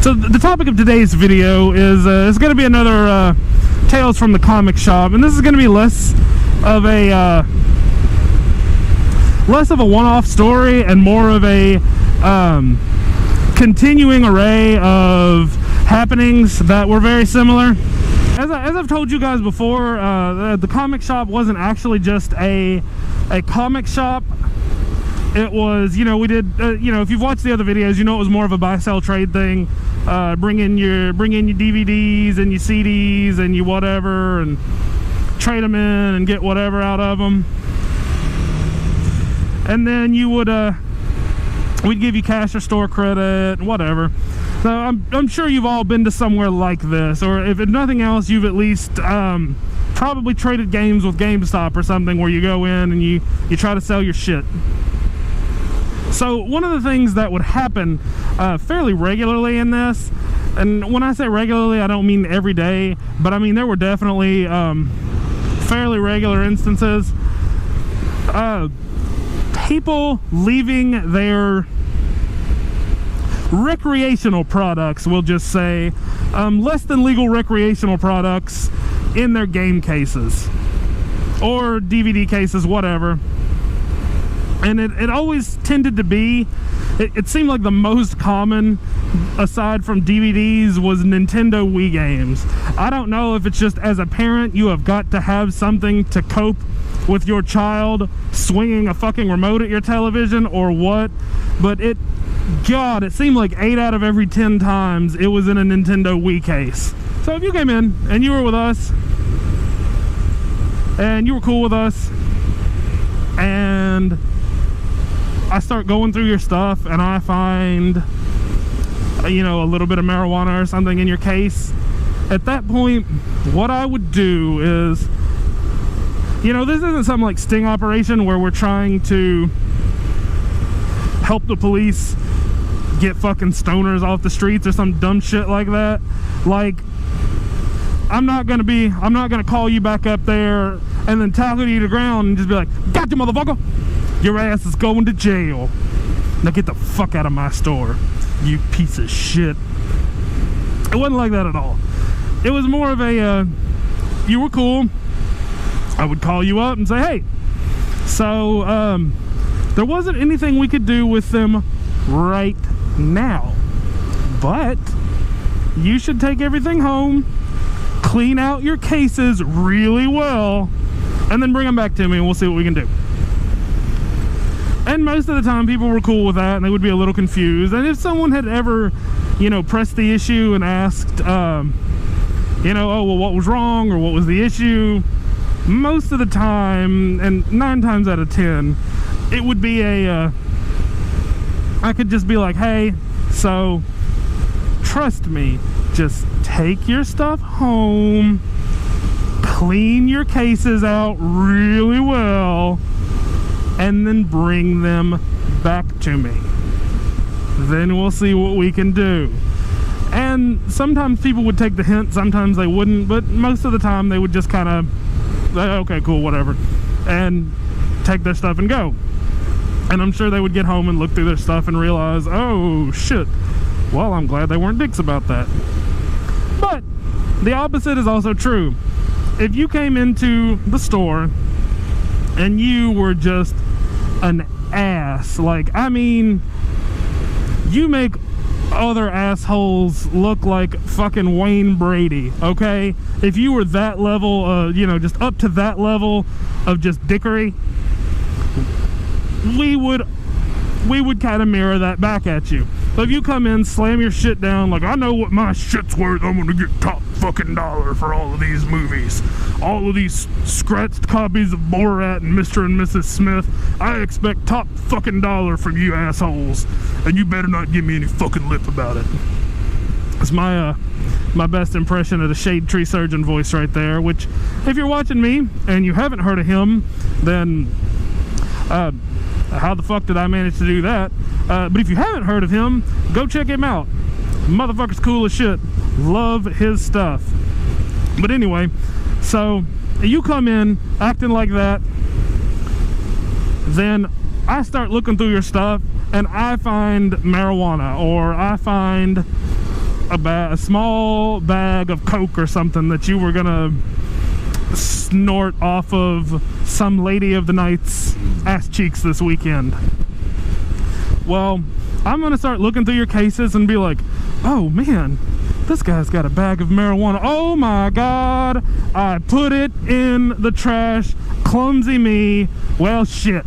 So the topic of today's video is it's going to be another Tales from the Comic Shop, and this is going to be less of a one-off story and more of a continuing array of happenings that were very similar. As I've told you guys before, the comic shop wasn't actually just a comic shop. It was, you know, we did, you know, if you've watched the other videos, you know it was more of a buy-sell trade thing. Bring in your DVDs and your CDs and your whatever, and trade them in and get whatever out of them. And then you would, we'd give you cash or store credit, whatever. So I'm sure you've all been to somewhere like this, or if nothing else, you've at least probably traded games with GameStop or something, where you go in and you try to sell your shit. So one of the things that would happen fairly regularly in this, and when I say regularly, I don't mean every day, but I mean there were definitely fairly regular instances. People leaving their recreational products, we'll just say, less than legal recreational products in their game cases or DVD cases, whatever. And it always tended to be, it seemed like the most common, aside from DVDs, was Nintendo Wii games. I don't know if it's just as a parent you have got to have something to cope with your child swinging a fucking remote at your television or what, but it seemed like 8 out of every 10 times it was in a Nintendo Wii case. So if you came in and you were with us and you were cool with us, and I start going through your stuff and I find, you know, a little bit of marijuana or something in your case, at that point, what I would do is, you know, this isn't some like sting operation where we're trying to help the police get fucking stoners off the streets or some dumb shit like that. Like, I'm not gonna call you back up there and then tackle you to the ground and just be like, "Got you, motherfucker! Your ass is going to jail. Now get the fuck out of my store, you piece of shit." It wasn't like that at all. It was more of a, you were cool. I would call you up and say, "Hey, so, there wasn't anything we could do with them right now, but you should take everything home, clean out your cases really well, and then bring them back to me and we'll see what we can do." And most of the time people were cool with that, and they would be a little confused. And if someone had ever, you know, pressed the issue and asked, you know, "Oh, well, what was wrong?" or "What was the issue?" most of the time, and 9 times out of 10, it would be I could just be like, "Hey, so trust me, just take your stuff home, clean your cases out really well, and then bring them back to me. Then we'll see what we can do." And sometimes people would take the hint, sometimes they wouldn't, but most of the time they would just kind of, "Okay, cool, whatever," and take their stuff and go. And I'm sure they would get home and look through their stuff and realize, "Oh shit, well, I'm glad they weren't dicks about that." But the opposite is also true. If you came into the store and you were just an ass, like, I mean, you make other assholes look like fucking Wayne Brady, okay? If you were that level, you know, just up to that level of just dickery, we would kind of mirror that back at you. So if you come in, slam your shit down, like, "I know what my shit's worth, I'm gonna get top fucking dollar for all of these movies. All of these scratched copies of Borat and Mr. and Mrs. Smith, I expect top fucking dollar from you assholes, and you better not give me any fucking lip about it." It's my best impression of the Shade Tree Surgeon voice right there, which, if you're watching me and you haven't heard of him, then how the fuck did I manage to do that? But if you haven't heard of him, go check him out. Motherfucker's cool as shit. Love his stuff. But anyway, so you come in acting like that, then I start looking through your stuff and I find marijuana, or I find a small bag of Coke or something that you were gonna snort off of some lady of the night's ass cheeks this weekend. Well, I'm gonna start looking through your cases and be like, oh man, this guy's got a bag of marijuana. Oh my god, I put it in the trash. Clumsy me. Well, shit.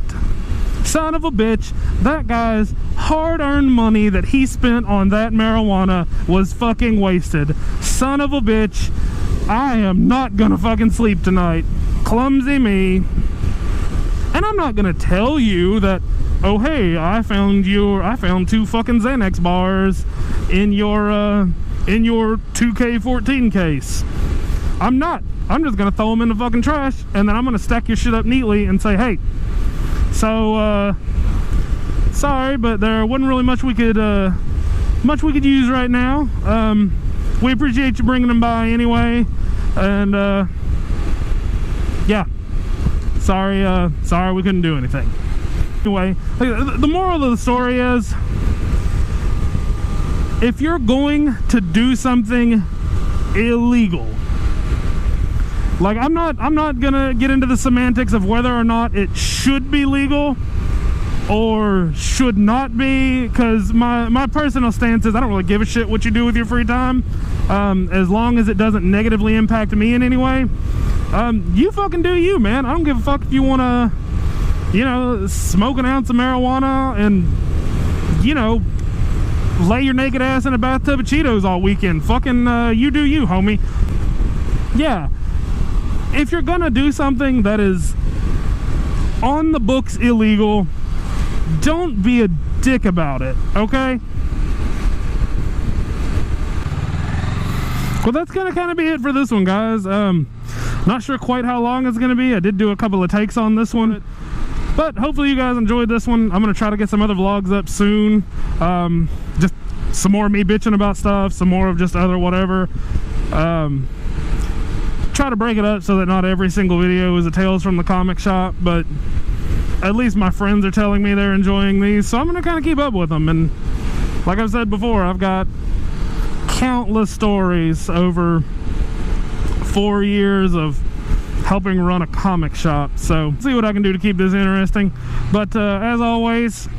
Son of a bitch, that guy's hard-earned money that he spent on that marijuana was fucking wasted. Son of a bitch, I am not gonna fucking sleep tonight. Clumsy me. And I'm not gonna tell you that, oh hey, I found 2 fucking Xanax bars in your 2K14 case. I'm not. I'm just gonna throw them in the fucking trash, and then I'm gonna stack your shit up neatly and say, hey, so sorry, but there wasn't really much we could use right now. We appreciate you bringing them by anyway, and yeah, sorry we couldn't do anything. Anyway, the moral of the story is, if you're going to do something illegal, like I'm not gonna get into the semantics of whether or not it should be legal or should not be, because my personal stance is I don't really give a shit what you do with your free time, as long as it doesn't negatively impact me in any way. You fucking do you, man. I don't give a fuck if you want to, you know, smoke an ounce of marijuana and, you know, lay your naked ass in a bathtub of Cheetos all weekend. Fucking you do you, homie. Yeah, if you're gonna do something that is on the books illegal, don't be a dick about it, okay? Well, that's gonna kind of be it for this one, guys. Not sure quite how long it's gonna be. I did do a couple of takes on this one, but hopefully you guys enjoyed this one. I'm gonna try to get some other vlogs up soon. Just some more of me bitching about stuff, some more of just other whatever. Try to break it up so that not every single video is a Tales from the Comic Shop, but at least my friends are telling me they're enjoying these, so I'm gonna kind of keep up with them. And like I've said before, I've got countless stories over 4 years of helping run a comic shop, so see what I can do to keep this interesting. But as always,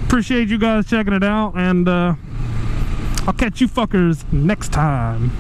appreciate you guys checking it out, and I'll catch you fuckers next time.